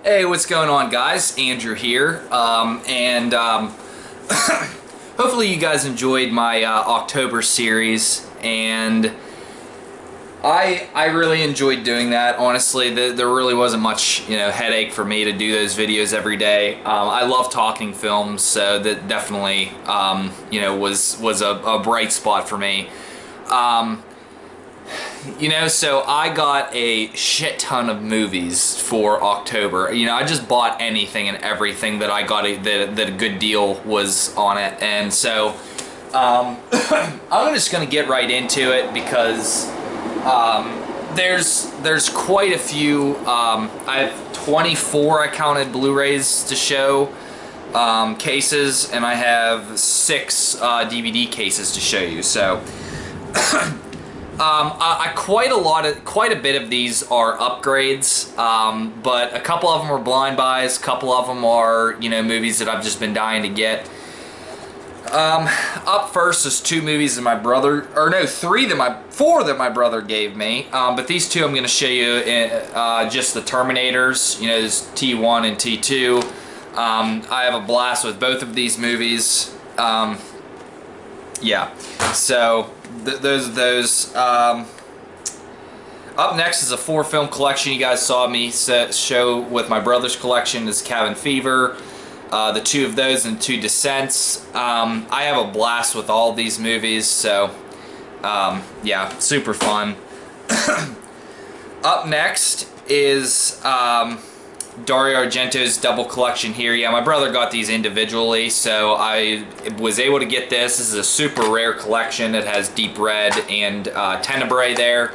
Hey, what's going on, guys? Andrew here, hopefully you guys enjoyed my October series, and I really enjoyed doing that. Honestly, there really wasn't much headache for me to do those videos every day. I love talking films, so that definitely was a bright spot for me. So I got a shit ton of movies for October. I just bought anything and everything that I got that a good deal was on it, and so I'm just gonna get right into it because there's quite a few. I have 24 I counted Blu-rays to show, cases, and I have 6 DVD cases to show you. So. Quite a bit of these are upgrades, but a couple of them are blind buys, a couple of them are, movies that I've just been dying to get. Up first is 2 movies that my brother, or no, 4 that my brother gave me, but these 2 I'm going to show you just the Terminators, there's T1 and T2. I have a blast with both of those movies. Yeah, so those. Up next is a 4-film collection. You guys saw me show with my brother's collection is Cabin Fever, the 2 of those, and 2 Descents. I have a blast with all these movies, so yeah, super fun. Up next is Dario Argento's double collection here. Yeah, my brother got these individually, so I was able to get this. This is a super rare collection. It has Deep Red and Tenebrae there.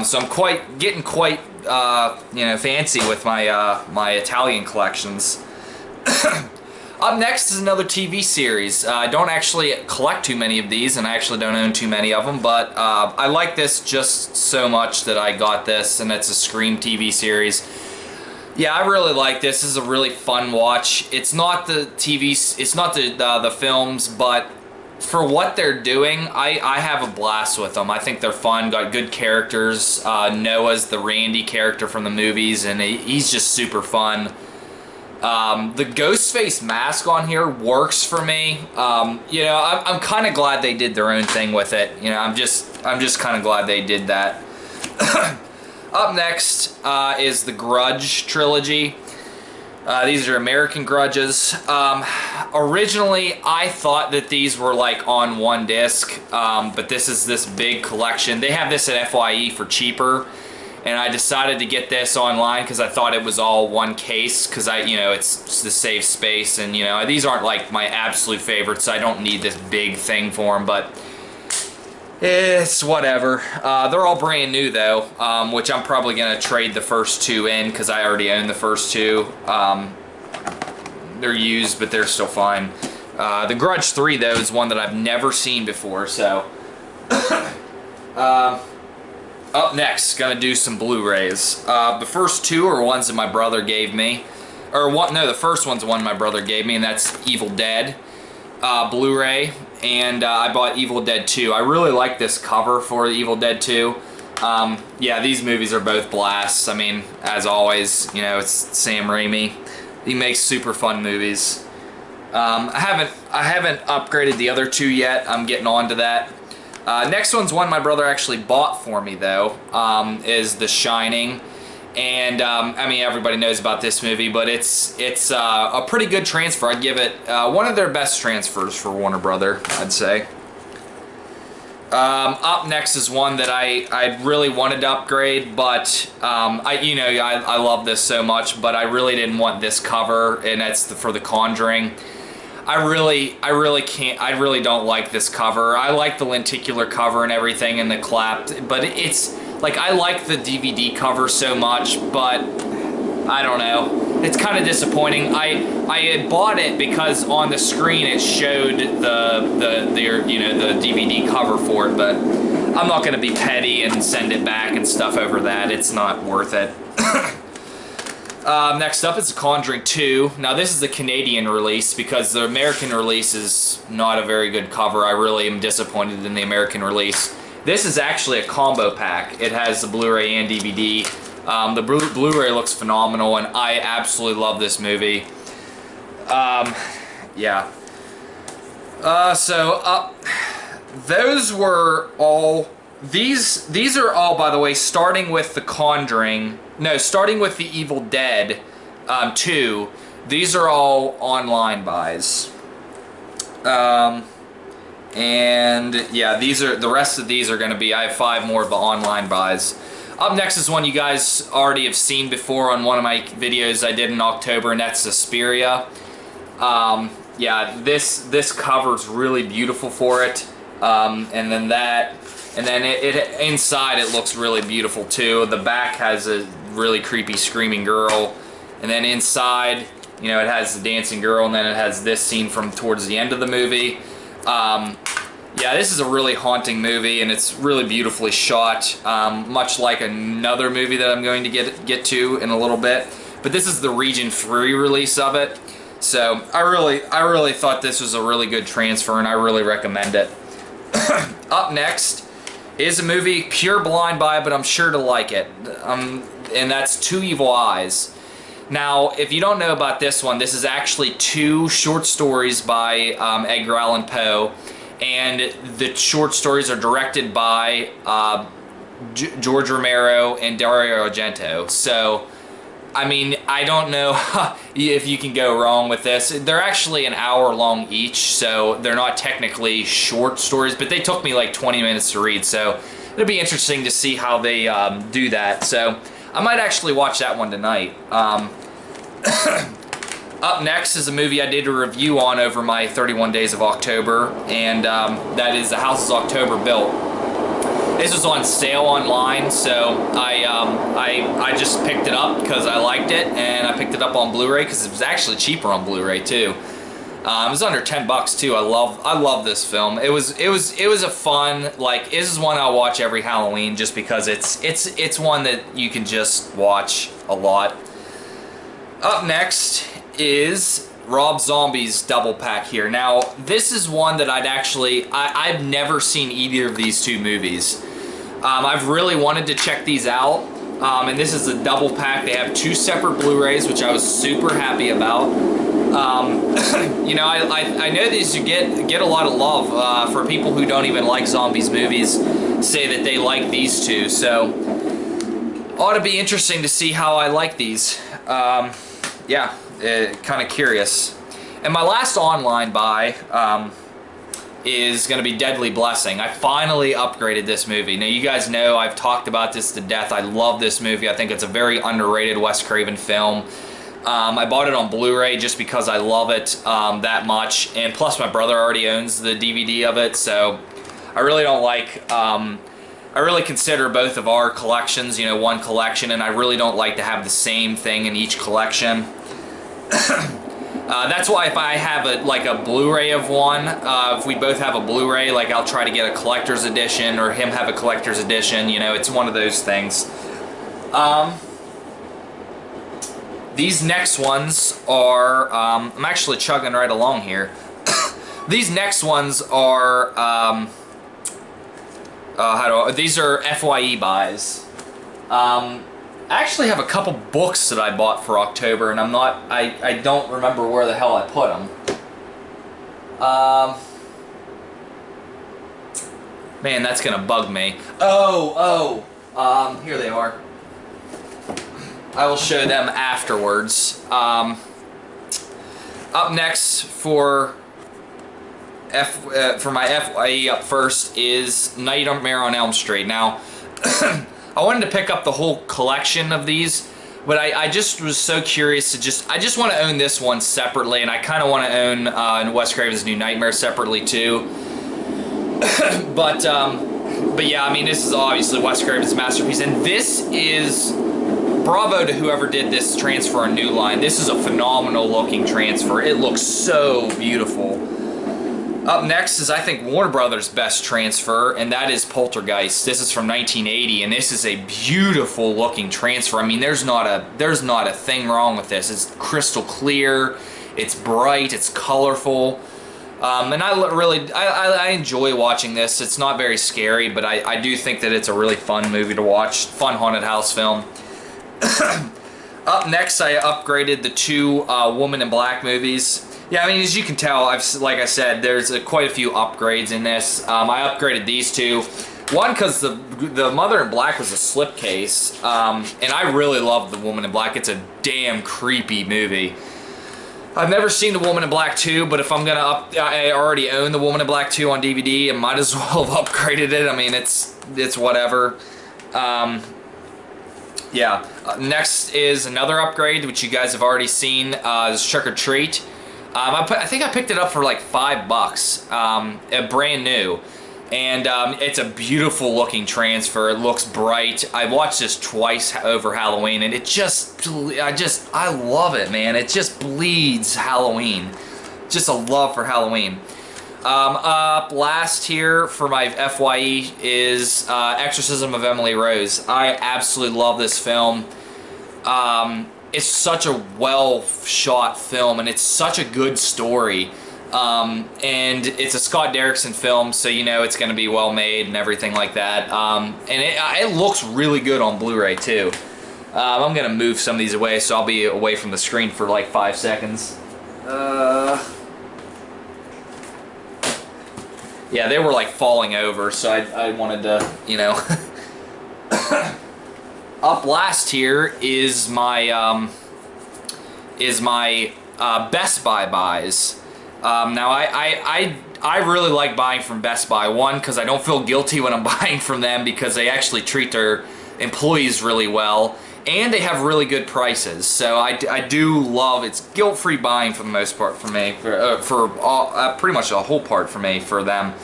So I'm getting quite fancy with my my Italian collections. Up next is another TV series. I don't actually collect too many of these, and I actually don't own too many of them, but I like this just so much that I got this, and it's a Scream TV series. Yeah, I really like this. This is a really fun watch. It's not the the films, but for what they're doing, I have a blast with them. I think they're fun, got good characters. Noah's the Randy character from the movies, and he's just super fun. The Ghostface mask on here works for me. I'm kind of glad they did their own thing with it. I'm just kind of glad they did that. Up next is the Grudge trilogy. These are American Grudges. Originally, I thought that these were like on one disc, but this is this big collection. They have this at FYE for cheaper, and I decided to get this online because I thought it was all one case because it's to save space, and these aren't like my absolute favorites. So I don't need this big thing for them, but it's whatever. They're all brand new though, which I'm probably gonna trade the first 2 in because I already own the first 2. They're used, but they're still fine. The Grudge 3 though is one that I've never seen before, so up next, gonna do some Blu-rays. The first 2 are ones that my brother gave me, the first one's one my brother gave me, and that's Evil Dead Blu-ray. And I bought Evil Dead 2. I really like this cover for Evil Dead 2. Yeah, these movies are both blasts. I mean, as always, it's Sam Raimi. He makes super fun movies. I haven't upgraded the other 2 yet. I'm getting on to that. Next one's one my brother actually bought for me though. Is The Shining. And I mean, everybody knows about this movie, but it's a pretty good transfer. I'd give it one of their best transfers for Warner Brother, I'd say. Up next is one that I really wanted to upgrade, but I love this so much, but I really didn't want this cover, and that's for The Conjuring. I really don't like this cover. I like the lenticular cover and everything and the clap, but it's like, I like the DVD cover so much, but I don't know. It's kind of disappointing. I had bought it because on the screen it showed the DVD cover for it, but I'm not going to be petty and send it back and stuff over that. It's not worth it. Next up is The Conjuring 2. Now this is the Canadian release because the American release is not a very good cover. I really am disappointed in the American release. This is actually a combo pack. It has the Blu-ray and DVD. The Blu-ray looks phenomenal, and I absolutely love this movie. Yeah. Those were all... These are all, by the way, starting with The Conjuring. No, starting with The Evil Dead 2. These are all online buys. And yeah, the rest of these are going to be... I have 5 more of the online buys. Up next is one you guys already have seen before on one of my videos I did in October, and that's Suspiria. Yeah, this cover's really beautiful for it. And then it inside it looks really beautiful too. The back has a really creepy screaming girl, and then inside, you know, it has the dancing girl, and then it has this scene from towards the end of the movie. Yeah, this is a really haunting movie, and it's really beautifully shot, much like another movie that I'm going to get to in a little bit. But this is the Region 3 release of it, so I really thought this was a really good transfer, and I really recommend it. Up next is a movie, pure blind buy, but I'm sure to like it, and that's Two Evil Eyes. Now, if you don't know about this one, this is actually 2 short stories by Edgar Allan Poe, and the short stories are directed by George Romero and Dario Argento. So, I mean, I don't know if you can go wrong with this. They're actually an hour long each, so they're not technically short stories, but they took me like 20 minutes to read, so it'll be interesting to see how they do that. So, I might actually watch that one tonight. Up next is a movie I did a review on over my 31 Days of October, and that is The House is October Built. This was on sale online, so I just picked it up because I liked it, and I picked it up on Blu-ray because it was actually cheaper on Blu-ray too. It was under 10 bucks too. I love this film. It was a fun, like, this is one I'll watch every Halloween just because it's one that you can just watch a lot. Up next is Rob Zombie's double pack here. Now, this is one that I've never seen either of these 2 movies. I've really wanted to check these out, and this is a double pack. They have 2 separate Blu-rays, which I was super happy about. You know, I know these get a lot of love for people who don't even like zombies movies, say that they like these 2, so ought to be interesting to see how I like these. Yeah, kind of curious. And my last online buy is going to be Deadly Blessing. I finally upgraded this movie. Now, you guys know I've talked about this to death. I love this movie. I think it's a very underrated Wes Craven film. I bought it on Blu-ray just because I love it that much. And plus, my brother already owns the DVD of it, so I really don't like... I really consider both of our collections, you know, one collection, and I really don't like to have the same thing in each collection. That's why if I have a Blu-ray of one, if we both have a Blu-ray, like, I'll try to get a collector's edition or him have a collector's edition, you know, it's one of those things. These next ones are, I'm actually chugging right along here. These next ones are, these are FYE buys. I actually have a couple books that I bought for October, and I don't remember where the hell I put them. Man, that's gonna bug me. Here they are. I will show them afterwards. Up next for my FYE up first is Nightmare on Elm Street. Now, I wanted to pick up the whole collection of these, but I just was so curious to I just want to own this one separately, and I kind of want to own Wes Craven's New Nightmare separately too. but yeah, I mean, this is obviously Wes Craven's masterpiece, and this is bravo to whoever did this transfer on New Line. This is a phenomenal looking transfer. It looks so beautiful. Up next is, I think, Warner Brothers' best transfer, and that is Poltergeist. This is from 1980, and this is a beautiful looking transfer. I mean, there's not a thing wrong with this. It's crystal clear, it's bright, it's colorful, and I enjoy watching this. It's not very scary, but I do think that it's a really fun movie to watch, fun haunted house film. Up next, I upgraded the two Woman in Black movies. Yeah, I mean, as you can tell, like I said, there's quite a few upgrades in this. I upgraded these two. One, because the Mother in Black was a slipcase, and I really love the Woman in Black. It's a damn creepy movie. I've never seen the Woman in Black 2, but if I'm gonna I already own the Woman in Black 2 on DVD, and might as well have upgraded it. I mean, it's whatever. Yeah. Next is another upgrade, which you guys have already seen. Is Trick or Treat. I think I picked it up for like $5, brand new. And it's a beautiful looking transfer. It looks bright. I watched this twice over Halloween, and I love it, man. It just bleeds Halloween. Just a love for Halloween. Up last here for my FYE is Exorcism of Emily Rose. I absolutely love this film. It's such a well shot film, and it's such a good story. And it's a Scott Derrickson film, so you know it's going to be well made and everything like that. And it looks really good on Blu-ray too. I'm going to move some of these away, so I'll be away from the screen for like 5 seconds. Yeah, they were like falling over, so I wanted to, you know. Up last here is my Best Buy buys. Now I really like buying from Best Buy. One, because I don't feel guilty when I'm buying from them because they actually treat their employees really well, and they have really good prices. So I do love, it's guilt-free buying for the most part for me, pretty much the whole part for me for them.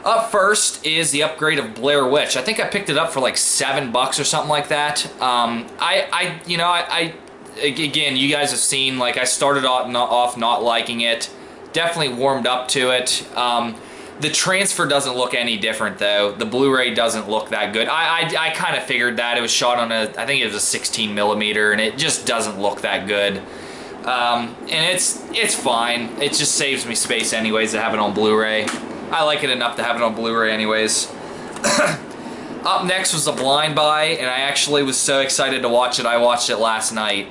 Up first is the upgrade of Blair Witch. I think I picked it up for like $7 or something like that. Again, you guys have seen, like, I started off not liking it. Definitely warmed up to it. The transfer doesn't look any different, though. The Blu-ray doesn't look that good. I kind of figured that. It was shot on I think it was a 16 millimeter, and it just doesn't look that good. And it's fine. It just saves me space anyways to have it on Blu-ray. I like it enough to have it on Blu-ray anyways. Up next was The Blind Buy, and I actually was so excited to watch it. I watched it last night.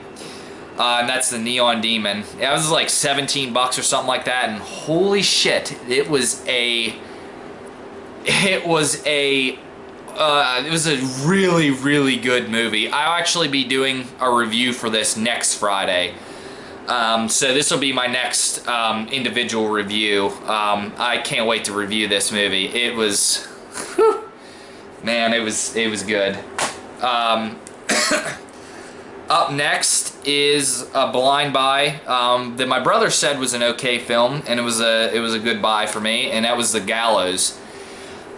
And that's the Neon Demon. It was like $17 or something like that, and holy shit, it was a really, really good movie. I'll actually be doing a review for this next Friday. So this will be my next individual review. I can't wait to review this movie. It was, whew, man, it was good. Up next is a Blind Buy that my brother said was an okay film, and it was a good buy for me, and that was The Gallows.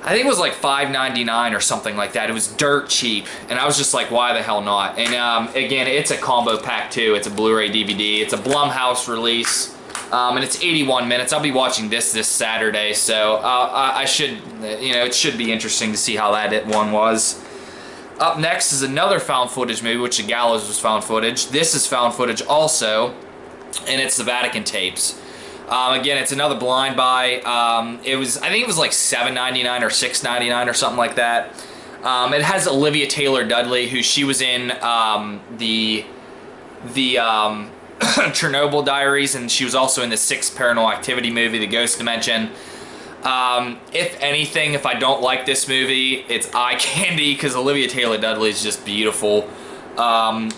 I think it was like $5.99 or something like that. It was dirt cheap, and I was just like, why the hell not? And again, it's a combo pack too. It's a Blu-ray DVD. It's a Blumhouse release, and it's 81 minutes. I'll be watching this Saturday, so I should, you know, it should be interesting to see how that one was. Up next is another found footage movie, which The Gallows was found footage. This is found footage also, and it's the Vatican tapes. Again, it's another Blind Buy. I think it was like $7.99 or $6.99 or something like that. It has Olivia Taylor-Dudley, who she was in the Chernobyl Diaries, and she was also in the 6th Paranormal Activity movie, The Ghost Dimension. If anything, if I don't like this movie, it's eye candy, because Olivia Taylor-Dudley is just beautiful. I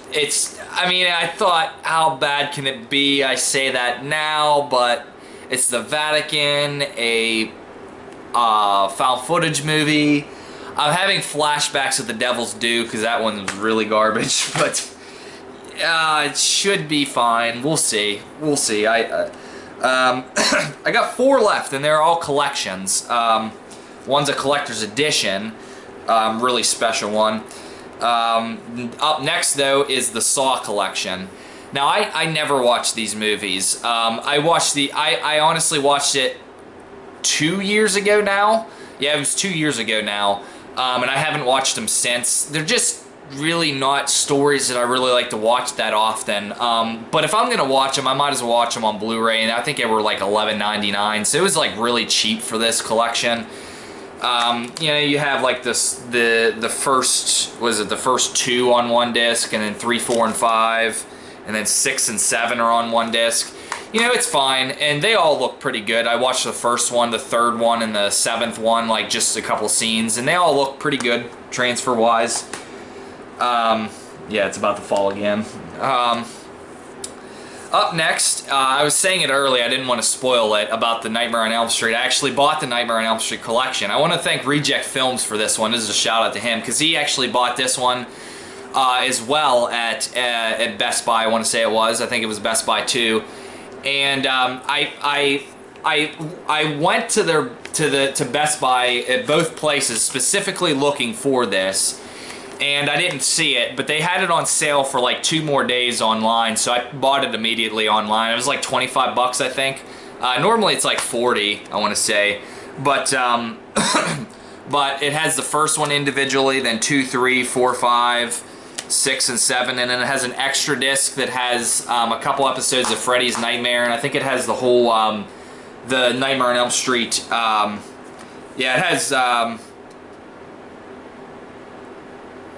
mean, I thought, how bad can it be? I say that now, but it's the Vatican, a found footage movie. I'm having flashbacks of The Devil's Due, because that one was really garbage, but it should be fine. We'll see. We'll see. I got 4 left, and they're all collections. One's a collector's edition, really special one. Up next, though, is the Saw collection. Now, I never watched these movies. I honestly watched it 2 years ago now. Yeah, it was 2 years ago now, and I haven't watched them since. They're just really not stories that I really like to watch that often. But if I'm gonna watch them, I might as well watch them on Blu-ray, and I think they were like $11.99, so it was like really cheap for this collection. You know, you have like the first, was it the first 2 on one disc, and then 3, 4, and 5, and then 6 and 7 are on one disc. You know, it's fine, and they all look pretty good. I watched the first one, the third one, and the 7th one, like just a couple scenes, and they all look pretty good transfer-wise. Yeah, it's about to fall again. Up next, I was saying it early, I didn't want to spoil it, about the Nightmare on Elm Street. I actually bought the Nightmare on Elm Street collection. I want to thank Reject Films for this one. This is a shout out to him, because he actually bought this one as well at Best Buy, I want to say it was. I think it was Best Buy too. And I went to Best Buy at both places specifically looking for this, and I didn't see it, but they had it on sale for like 2 more days online, so I bought it immediately online. It was like 25 bucks, I think. Normally it's like 40, I want to say, but but it has the first one individually, then 2, 3, 4, 5, 6, and 7, and then it has an extra disc that has a couple episodes of Freddy's Nightmare, and I think it has the whole the Nightmare on Elm Street. Yeah, it has.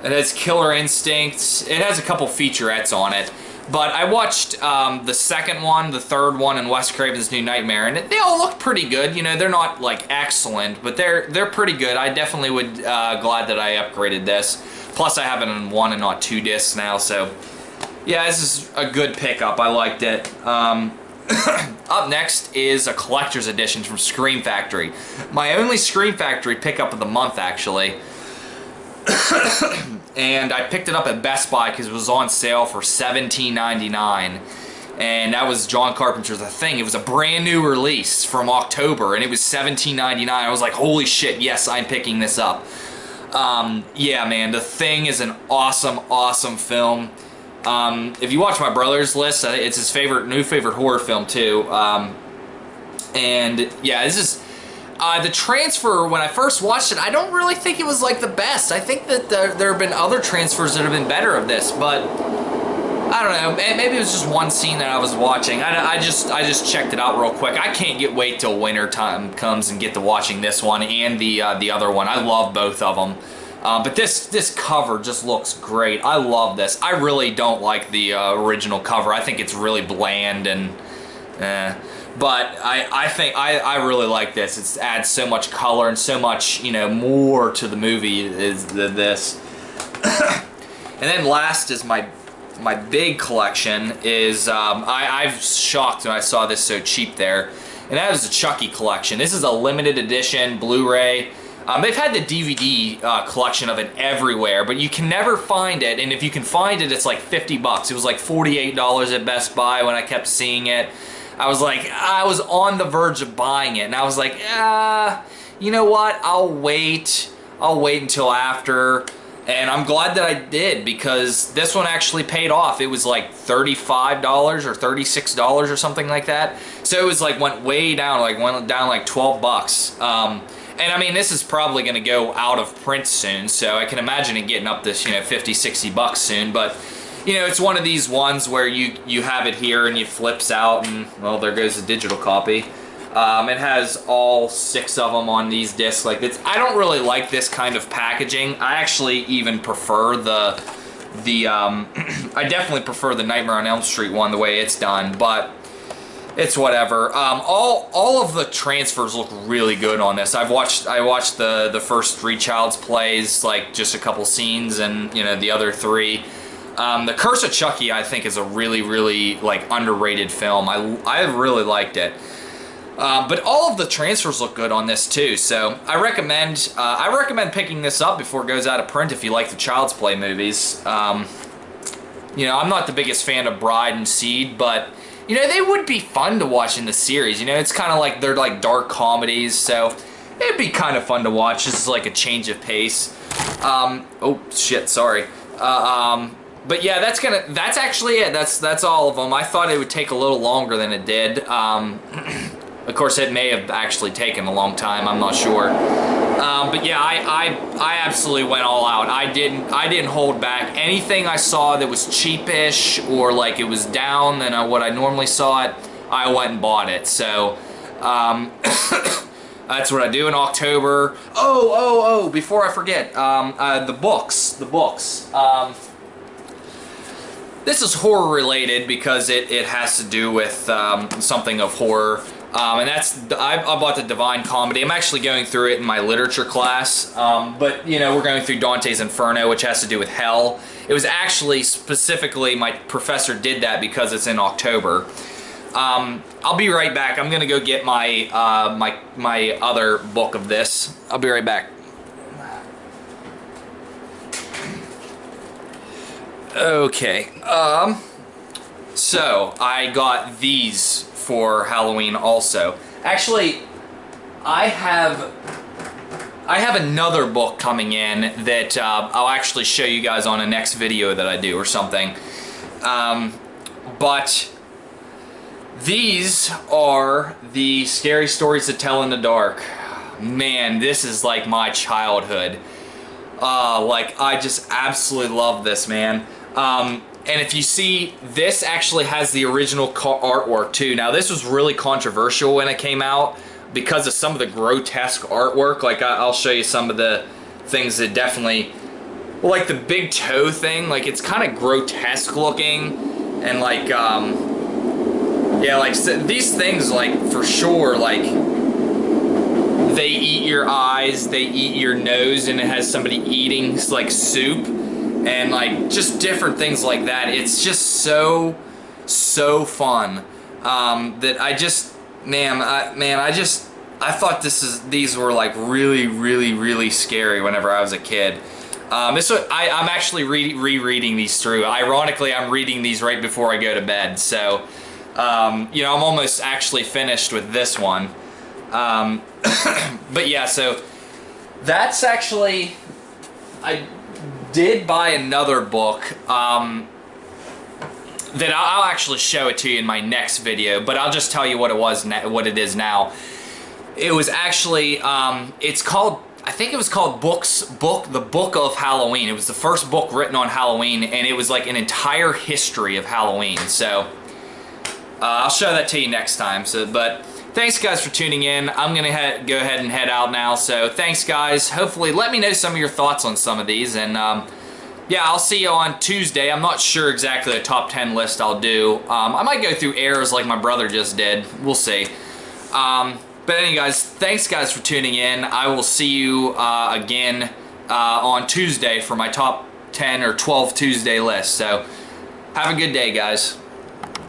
It has Killer Instincts. It has a couple featurettes on it. But I watched the second one, the third one, and Wes Craven's New Nightmare, and they all look pretty good. You know, they're not like excellent, but they're pretty good. I definitely would glad that I upgraded this. Plus, I have it on 1 and not 2 discs now, so yeah, this is a good pickup. I liked it. Up next is a collector's edition from Scream Factory. My only Scream Factory pickup of the month, actually. And I picked it up at Best Buy because it was on sale for $17.99, and that was John Carpenter's The Thing. It was a brand new release from October, and it was $17.99. I was like, holy shit, yes, I'm picking this up. Yeah, man, The Thing is an awesome, awesome film. If you watch my brother's list, it's his new favorite horror film too. And yeah, this is the transfer. When I first watched it, I don't really think it was like the best. I think that there have been other transfers that have been better of this, but I don't know. Maybe it was just one scene that I was watching. I just checked it out real quick. I can't wait till winter time comes and get to watching this one and the other one. I love both of them. But this cover just looks great. I love this. I really don't like the original cover. I think it's really bland and but I think I really like this. It adds so much color and so much, you know, more to the movie than this. And then last is my big collection is I was shocked when I saw this so cheap there, and that is the Chucky collection. This is a limited edition Blu-ray. They've had the DVD collection of it everywhere, but you can never find it, and if you can find it, it's like 50 bucks. It was like $48 at Best Buy when I kept seeing it. I was like, I was on the verge of buying it, and I was like, you know what, I'll wait until after. And I'm glad that I did, because this one actually paid off. It was like $35 or $36 or something like that. So it was like went way down, went down like 12 bucks. And I mean, this is probably going to go out of print soon, so I can imagine it getting up this, you know, 50, 60 bucks soon. But, you know, it's one of these ones where you have it here and it flips out, and, well, there goes the digital copy. It has all 6 of them on these discs like this. I don't really like this kind of packaging. I actually even prefer I definitely prefer the Nightmare on Elm Street one, the way it's done, but it's whatever. All of the transfers look really good on this. I watched the first 3 Child's Plays, like just a couple scenes, and, you know, the other 3. The Curse of Chucky, I think, is a really, really like underrated film. I really liked it. But all of the transfers look good on this too, so I recommend picking this up before it goes out of print if you like the Child's Play movies. You know, I'm not the biggest fan of Bride and Seed, but, you know, they would be fun to watch in the series. You know, it's kind of like, they're like dark comedies, so it'd be kind of fun to watch. This is like a change of pace. Oh shit, sorry. But yeah, that's actually it. That's all of them. I thought it would take a little longer than it did. Of course, it may have actually taken a long time. I'm not sure. But yeah, I absolutely went all out. I didn't hold back. Anything I saw that was cheapish or like it was down than what I normally saw it, I went and bought it. So, That's what I do in October. Oh, before I forget, the books. This is horror related because it has to do with something of horror. And that's, I bought the Divine Comedy. I'm actually going through it in my literature class. But, you know, we're going through Dante's Inferno, which has to do with hell. It was actually specifically, my professor did that because it's in October. I'll be right back. I'm going to go get my, my other book of this. I'll be right back. Okay. So, I got these for Halloween also. Actually, I have another book coming in that I'll actually show you guys on a next video that I do or something. But these are the Scary Stories to Tell in the Dark. Man, this is like my childhood. Like, I just absolutely love this, man. And if you see, this actually has the original artwork too. Now, this was really controversial when it came out because of some of the grotesque artwork. Like, I'll show you some of the things that definitely, like the big toe thing, like it's kind of grotesque looking, and like, yeah, like these things, like for sure, like they eat your eyes, they eat your nose, and it has somebody eating like soup. And like just different things like that. It's just so fun that I just, I thought these were like really scary whenever I was a kid. I'm actually rereading these through. Ironically, I'm reading these right before I go to bed. So you know, I'm almost actually finished with this one. But yeah, so that's actually, I did buy another book that I'll actually show it to you in my next video, but I'll just tell you what what it is now. It was actually it's called, I think it was called The Book of Halloween. It was the first book written on Halloween, and it was like an entire history of Halloween. So I'll show that to you next time. So, but thanks guys for tuning in. I'm gonna go ahead and head out now. So thanks guys. Hopefully let me know some of your thoughts on some of these, and yeah, I'll see you on Tuesday. I'm not sure exactly the top 10 list I'll do. I might go through errors like my brother just did. We'll see. But anyway guys, thanks guys for tuning in. I will see you again on Tuesday for my top 10 or 12 Tuesday list. So have a good day guys.